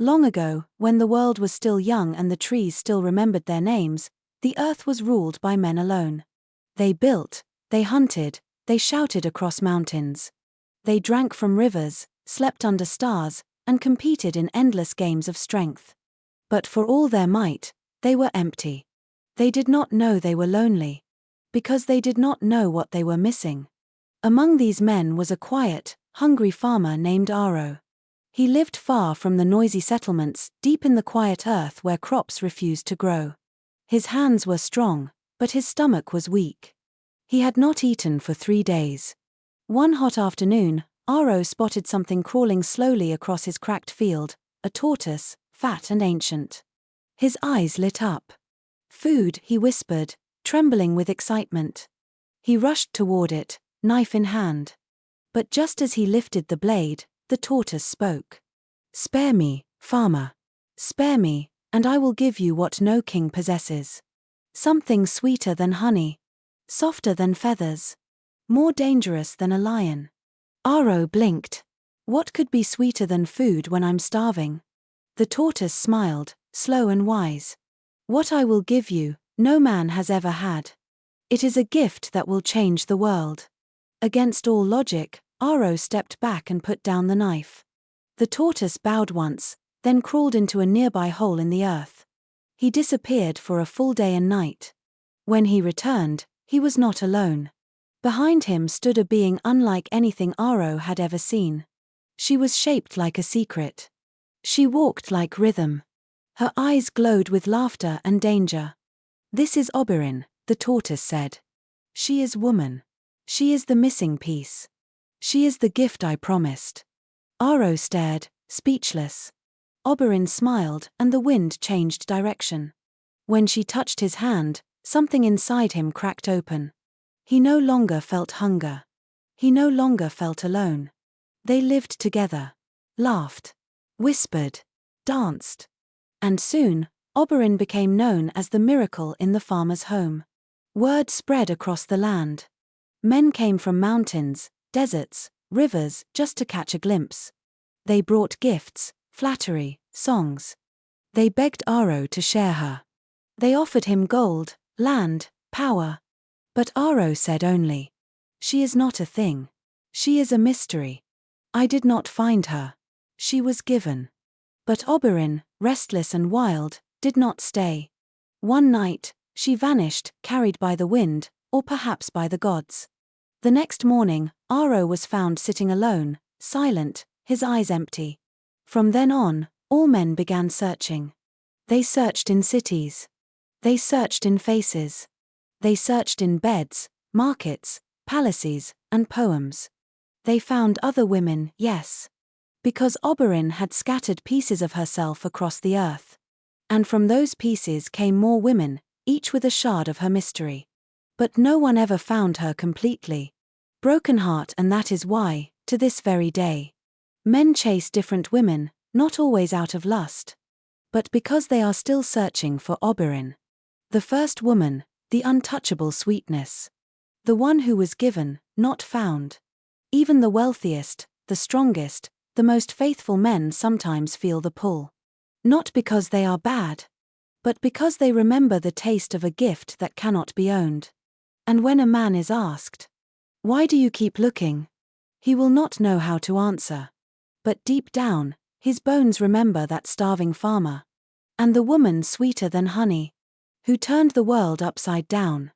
Long ago, when the world was still young and the trees still remembered their names, the earth was ruled by men alone. They built, they hunted, they shouted across mountains. They drank from rivers, slept under stars, and competed in endless games of strength. But for all their might, they were empty. They did not know they were lonely, because they did not know what they were missing. Among these men was a quiet, hungry farmer named Aro. He lived far from the noisy settlements, deep in the quiet earth where crops refused to grow. His hands were strong, but his stomach was weak. He had not eaten for 3 days. One hot afternoon, Aro spotted something crawling slowly across his cracked field, a tortoise, fat and ancient. His eyes lit up. "Food," he whispered, trembling with excitement. He rushed toward it, knife in hand. But just as he lifted the blade, the tortoise spoke. "Spare me, farmer. Spare me, and I will give you what no king possesses. Something sweeter than honey. Softer than feathers. More dangerous than a lion." Aro blinked. What could be sweeter than food when I'm starving? The tortoise smiled, slow and wise. "What I will give you, no man has ever had. It is a gift that will change the world." Against all logic, Aro stepped back and put down the knife. The tortoise bowed once, then crawled into a nearby hole in the earth. He disappeared for a full day and night. When he returned, he was not alone. Behind him stood a being unlike anything Aro had ever seen. She was shaped like a secret. She walked like rhythm. Her eyes glowed with laughter and danger. "This is Oberyn," the tortoise said. "She is woman. She is the missing piece. She is the gift I promised." Aro stared, speechless. Oberyn smiled, and the wind changed direction. When she touched his hand, something inside him cracked open. He no longer felt hunger. He no longer felt alone. They lived together, laughed, whispered, danced. And soon, Oberyn became known as the miracle in the farmer's home. Word spread across the land. Men came from mountains, deserts, rivers, just to catch a glimpse. They brought gifts, flattery, songs. They begged Aro to share her. They offered him gold, land, power. But Aro said only, "She is not a thing. She is a mystery. I did not find her. She was given." But Oberyn, restless and wild, did not stay. One night, she vanished, carried by the wind, or perhaps by the gods. The next morning, Aro was found sitting alone, silent, his eyes empty. From then on, all men began searching. They searched in cities. They searched in faces. They searched in beds, markets, palaces, and poems. They found other women, yes. Because Oberyn had scattered pieces of herself across the earth. And from those pieces came more women, each with a shard of her mystery. But no one ever found her completely. Broken heart, and that is why, to this very day, men chase different women, not always out of lust, but because they are still searching for Oberyn. The first woman, the untouchable sweetness. The one who was given, not found. Even the wealthiest, the strongest, the most faithful men sometimes feel the pull. Not because they are bad, but because they remember the taste of a gift that cannot be owned. And when a man is asked, "Why do you keep looking?" he will not know how to answer. But deep down, his bones remember that starving farmer. And the woman sweeter than honey, who turned the world upside down.